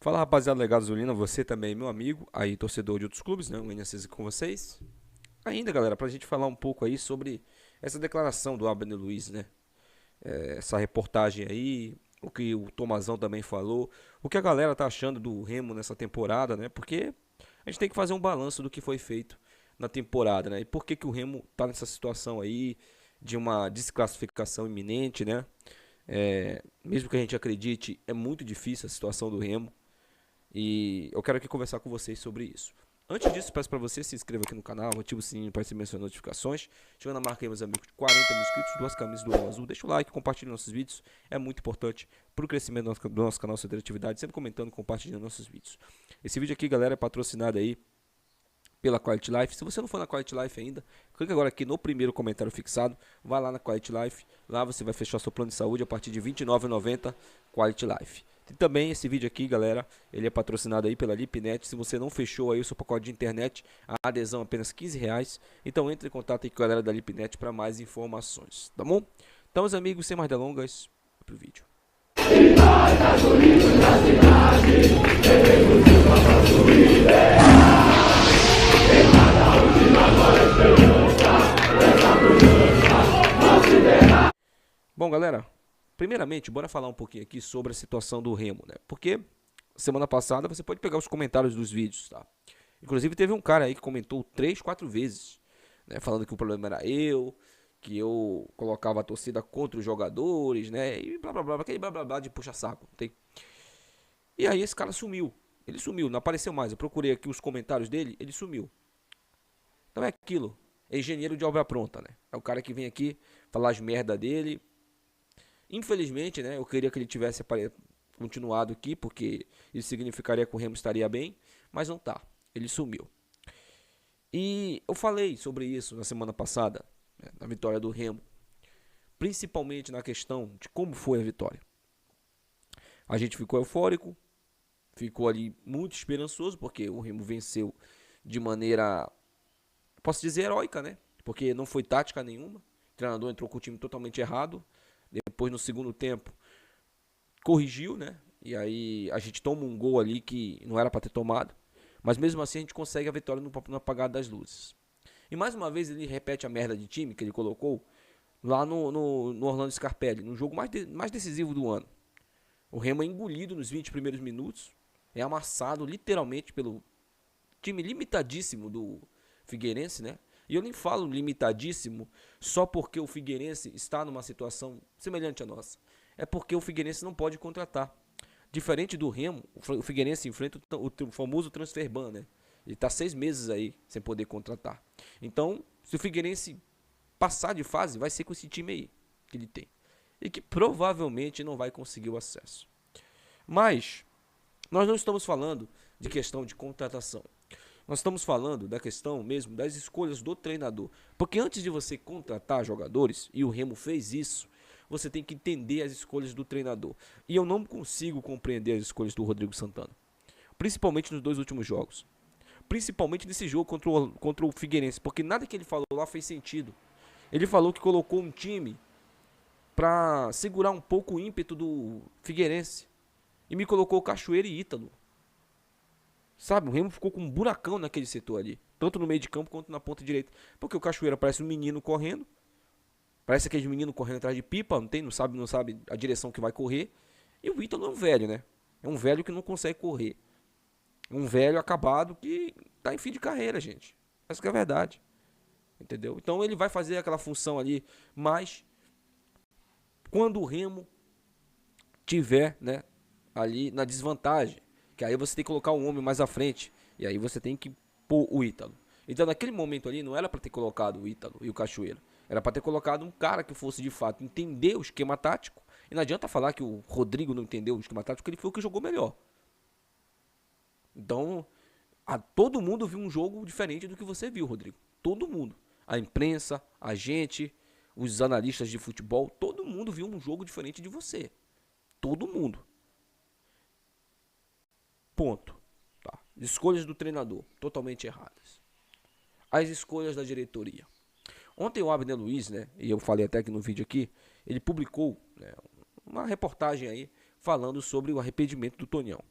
Fala, rapaziada da Gasolina, você também, meu amigo, aí torcedor de outros clubes, né? O NSS com vocês. Ainda, galera, pra gente falar um pouco aí sobre essa declaração do Abner Luiz, né? Essa reportagem aí, o que o Tomazão também falou, o que a galera tá achando do Remo nessa temporada, né? Porque a gente tem que fazer um balanço do que foi feito na temporada, né? E por que que o Remo tá nessa situação aí de uma desclassificação iminente, né? Mesmo que a gente acredite, é muito difícil a situação do Remo. E eu quero aqui conversar com vocês sobre isso. Antes disso, peço para você se inscreva aqui no canal, ative o sininho para receber suas notificações. Chegando a marca aí, meus amigos, de 40 mil inscritos, duas camisas do Remo Azul. Deixa o like, compartilhe nossos vídeos, é muito importante para o crescimento do nosso canal Sua Interatividade, sempre comentando, compartilhando nossos vídeos. Esse vídeo aqui, galera, é patrocinado aí pela Quality Life. Se você não for na Quality Life ainda, clica agora aqui no primeiro comentário fixado, vai lá na Quality Life, lá você vai fechar seu plano de saúde a partir de R$ 29,90, Quality Life. E também esse vídeo aqui, galera, ele é patrocinado aí pela Lipnet. Se você não fechou aí o seu pacote de internet, a adesão é apenas R$ 15. Então entre em contato aí com a galera da Lipnet para mais informações, tá bom? Então, meus amigos, sem mais delongas, pro vídeo. Bom, galera, primeiramente, bora falar um pouquinho aqui sobre a situação do Remo, né? Porque semana passada você pode pegar os comentários dos vídeos, tá? Inclusive teve um cara aí que comentou 3, 4 vezes, né? Falando que o problema era eu, que eu colocava a torcida contra os jogadores, né? E blá blá blá, aquele blá blá blá de puxa-saco, tem. E aí esse cara sumiu. Ele sumiu, não apareceu mais. Eu procurei aqui os comentários dele, ele sumiu. Então é aquilo. É engenheiro de obra pronta, né? É o cara que vem aqui falar as merda dele. Infelizmente, né? Eu queria que ele tivesse continuado aqui, porque isso significaria que o Remo estaria bem, mas não tá. Ele sumiu. E eu falei sobre isso na semana passada, né, na vitória do Remo, principalmente na questão de como foi a vitória. A gente ficou eufórico, ficou ali muito esperançoso, porque o Remo venceu de maneira, posso dizer, heróica, né? Porque não foi tática nenhuma. O treinador entrou com o time totalmente errado. Depois, no segundo tempo, corrigiu, né? E aí a gente toma um gol ali que não era para ter tomado. Mas mesmo assim a gente consegue a vitória no apagar das luzes. E mais uma vez ele repete a merda de time que ele colocou lá no Orlando Scarpelli, no jogo mais decisivo do ano. O Remo é engolido nos 20 primeiros minutos. É amassado literalmente pelo time limitadíssimo do Figueirense, né? E eu nem falo limitadíssimo só porque o Figueirense está numa situação semelhante à nossa. É porque o Figueirense não pode contratar. Diferente do Remo, o Figueirense enfrenta o famoso transfer ban, né? Ele está 6 meses aí sem poder contratar. Então, se o Figueirense passar de fase, vai ser com esse time aí que ele tem. E que provavelmente não vai conseguir o acesso. Mas, nós não estamos falando de questão de contratação. Nós estamos falando da questão mesmo das escolhas do treinador. Porque antes de você contratar jogadores, e o Remo fez isso, você tem que entender as escolhas do treinador. E eu não consigo compreender as escolhas do Rodrigo Santana. Principalmente nos 2 últimos jogos. Principalmente nesse jogo contra o Figueirense. Porque nada que ele falou lá fez sentido. Ele falou que colocou um time para segurar um pouco o ímpeto do Figueirense. E me colocou Cachoeira e Ítalo. Sabe, o Remo ficou com um buracão naquele setor ali. Tanto no meio de campo quanto na ponta direita. Porque o Cachoeira parece um menino correndo. Parece aquele menino correndo atrás de pipa. Não sabe a direção que vai correr. E o Ítalo é um velho, né? É um velho que não consegue correr. Um velho acabado que tá em fim de carreira, gente. Essa que é a verdade. Entendeu? Então ele vai fazer aquela função ali. Mas quando o Remo tiver, né, ali na desvantagem, que aí você tem que colocar um homem mais à frente. E aí você tem que pôr o Ítalo. Então naquele momento ali não era para ter colocado o Ítalo e o Cachoeira. Era para ter colocado um cara que fosse de fato entender o esquema tático. E não adianta falar que o Rodrigo não entendeu o esquema tático, porque ele foi o que jogou melhor. Então, todo mundo viu um jogo diferente do que você viu, Rodrigo. Todo mundo. A imprensa, a gente, os analistas de futebol, todo mundo viu um jogo diferente de você. Todo mundo. Ponto. Tá. Escolhas do treinador, totalmente erradas. As escolhas da diretoria. Ontem o Abner Luiz, né, e eu falei até aqui no vídeo aqui, ele publicou, né, uma reportagem aí falando sobre o arrependimento do Tonhão.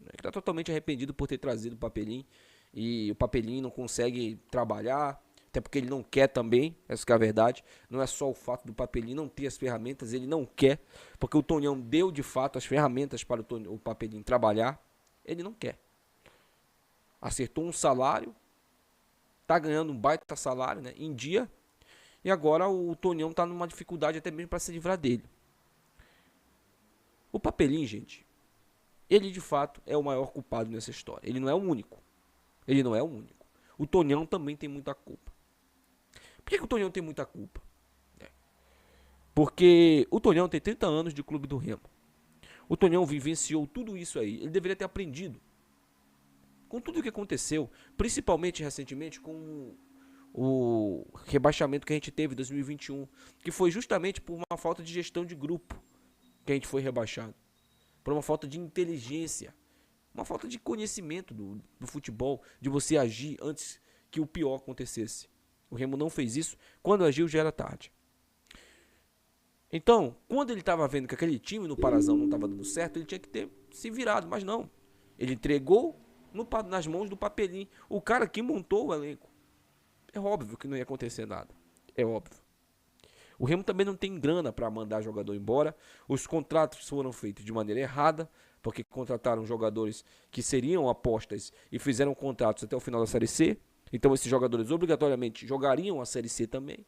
né, que está totalmente arrependido por ter trazido o Papelim, e o Papelim não consegue trabalhar, até porque ele não quer também, essa que é a verdade. Não é só o fato do Papelim não ter as ferramentas, ele não quer, porque o Tonhão deu de fato as ferramentas para o Papelim trabalhar, ele não quer. Acertou um salário, tá ganhando um baita salário, né, em dia, e agora o Tonhão tá numa dificuldade até mesmo para se livrar dele. O Papelim, gente, ele de fato é o maior culpado nessa história. Ele não é o único. Ele não é o único. O Tonhão também tem muita culpa. Por que o Tonhão tem muita culpa? Porque o Tonhão tem 30 anos de clube do Remo. O Tonhão vivenciou tudo isso aí. Ele deveria ter aprendido com tudo o que aconteceu, principalmente recentemente com o rebaixamento que a gente teve em 2021, que foi justamente por uma falta de gestão de grupo que a gente foi rebaixado, por uma falta de inteligência, uma falta de conhecimento do futebol, de você agir antes que o pior acontecesse. O Remo não fez isso, quando agiu já era tarde. Então, quando ele estava vendo que aquele time no Parazão não estava dando certo, ele tinha que ter se virado, mas não. Ele entregou nas mãos do Papelim, o cara que montou o elenco. É óbvio que não ia acontecer nada, é óbvio. O Remo também não tem grana para mandar jogador embora. Os contratos foram feitos de maneira errada, porque contrataram jogadores que seriam apostas e fizeram contratos até o final da Série C. Então esses jogadores obrigatoriamente jogariam a Série C também.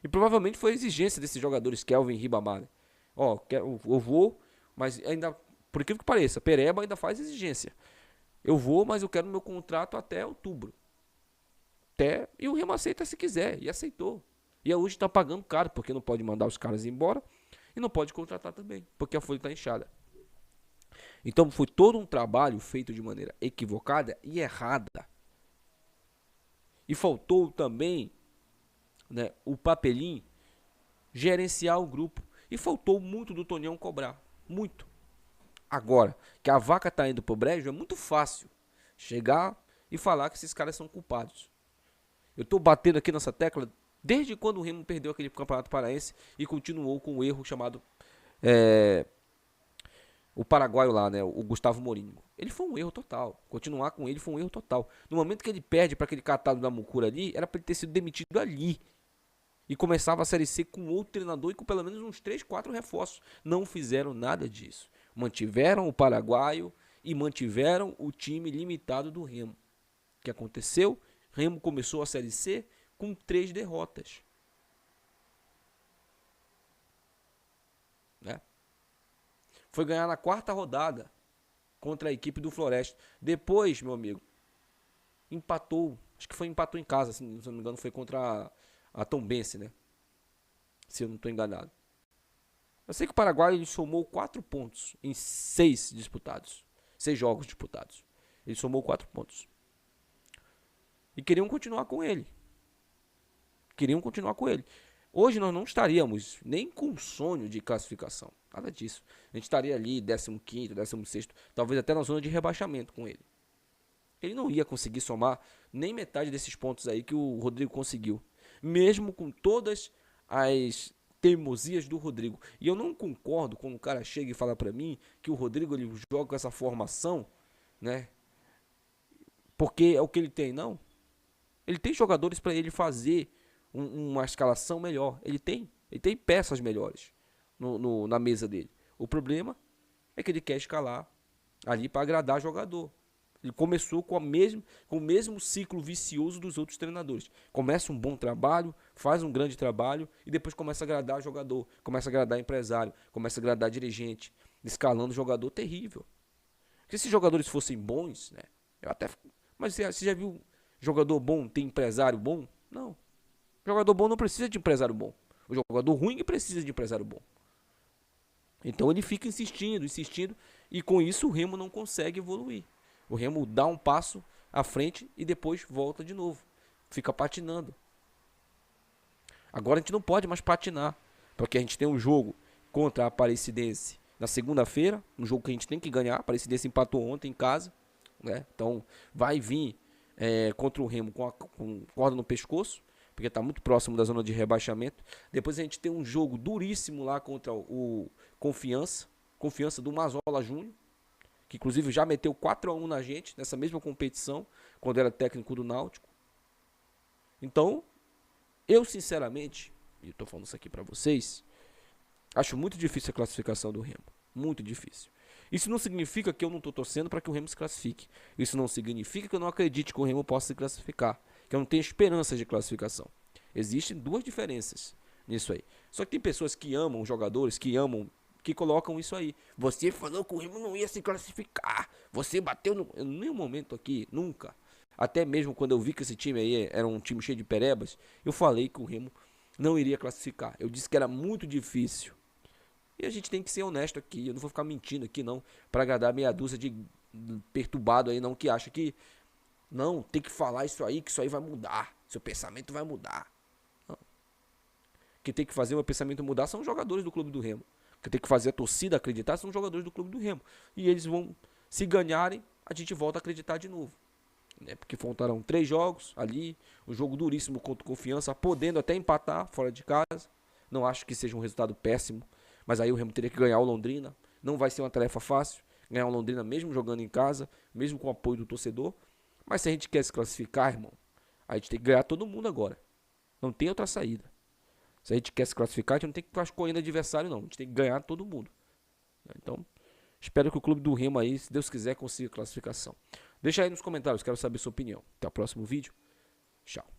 E provavelmente foi a exigência desses jogadores, Kelvin e Ribamar. Né? Ó, eu vou, mas ainda, por incrível que pareça, Pereba ainda faz exigência. Eu vou, mas eu quero meu contrato até outubro. E o Remo aceita se quiser, e aceitou. E hoje está pagando caro, porque não pode mandar os caras embora e não pode contratar também, porque a folha está inchada. Então foi todo um trabalho feito de maneira equivocada e errada. E faltou também, né, o Papelim gerenciar o grupo. E faltou muito do Tonhão cobrar. Muito. Agora, que a vaca está indo pro brejo, é muito fácil chegar e falar que esses caras são culpados. Eu estou batendo aqui nessa tecla desde quando o Remo perdeu aquele Campeonato Paraense e continuou com o erro chamado o paraguaio lá, né, o Gustavo Mourinho. Ele foi um erro total. Continuar com ele foi um erro total. No momento que ele perde para aquele catado da Mucura ali, era para ele ter sido demitido ali. E começava a Série C com outro treinador e com pelo menos uns 3, 4 reforços. Não fizeram nada disso. Mantiveram o paraguaio e mantiveram o time limitado do Remo. O que aconteceu? Remo começou a Série C com 3 derrotas. Né? Foi ganhar na 4ª rodada contra a equipe do Floresta. Depois, meu amigo, empatou. Acho que empatou em casa, se não me engano, foi contra a Tombense, né? Se eu não estou enganado. Eu sei que o Paraguai ele somou 4 pontos em 6 disputados. 6 jogos disputados. Ele somou 4 pontos. E queriam continuar com ele. Hoje nós não estaríamos nem com sonho de classificação. Nada disso. A gente estaria ali 15º, 16º, talvez até na zona de rebaixamento com ele. Ele não ia conseguir somar nem metade desses pontos aí que o Rodrigo conseguiu. Mesmo com todas as teimosias do Rodrigo. E eu não concordo quando o cara chega e fala pra mim que o Rodrigo ele joga com essa formação, né? Porque é o que ele tem, não. Ele tem jogadores para ele fazer uma escalação melhor. Ele tem peças melhores na mesa dele. O problema é que ele quer escalar ali para agradar jogador. Ele começou com o mesmo ciclo vicioso dos outros treinadores. Começa um bom trabalho, faz um grande trabalho e depois começa a agradar jogador, começa a agradar empresário, começa a agradar dirigente, escalando jogador terrível. Se esses jogadores fossem bons, né? Mas você já viu jogador bom tem empresário bom? Não. Jogador bom não precisa de empresário bom. O jogador ruim que precisa de empresário bom. Então ele fica insistindo, e com isso o Remo não consegue evoluir. O Remo dá um passo à frente e depois volta de novo. Fica patinando. Agora a gente não pode mais patinar, porque a gente tem um jogo contra a Aparecidense na segunda-feira, um jogo que a gente tem que ganhar. A Aparecidense empatou ontem em casa, né? Então vai vir contra o Remo com corda no pescoço, porque está muito próximo da zona de rebaixamento. Depois a gente tem um jogo duríssimo lá contra o Confiança do Mazola Júnior. que inclusive já meteu 4-1 na gente, nessa mesma competição, quando era técnico do Náutico. Então, eu sinceramente, e estou falando isso aqui para vocês, acho muito difícil a classificação do Remo. Muito difícil. Isso não significa que eu não estou torcendo para que o Remo se classifique. Isso não significa que eu não acredite que o Remo possa se classificar. Que eu não tenho esperanças de classificação. Existem duas diferenças nisso aí. Só que tem pessoas que amam jogadores, que colocam isso aí. Você falou que o Remo não ia se classificar. Você bateu no... Em nenhum momento aqui, nunca. Até mesmo quando eu vi que esse time aí era um time cheio de perebas, eu falei que o Remo não iria classificar. Eu disse que era muito difícil. E a gente tem que ser honesto aqui. Eu não vou ficar mentindo aqui não, para agradar meia dúzia de perturbado aí não, que acha que não, tem que falar isso aí, que isso aí vai mudar. Seu pensamento vai mudar. Não. Quem tem que fazer o meu pensamento mudar são os jogadores do clube do Remo. Quem tem que fazer a torcida acreditar são os jogadores do clube do Remo. E eles vão, se ganharem, a gente volta a acreditar de novo. Porque faltarão 3 jogos ali, um jogo duríssimo contra o Confiança, podendo até empatar fora de casa. Não acho que seja um resultado péssimo, mas aí o Remo teria que ganhar o Londrina. Não vai ser uma tarefa fácil ganhar o Londrina mesmo jogando em casa, mesmo com o apoio do torcedor. Mas se a gente quer se classificar, irmão, a gente tem que ganhar todo mundo agora. Não tem outra saída. Se a gente quer se classificar, a gente não tem que ficar escolhendo adversário, não. A gente tem que ganhar todo mundo. Então, espero que o clube do Remo aí, se Deus quiser, consiga classificação. Deixa aí nos comentários, quero saber sua opinião. Até o próximo vídeo. Tchau.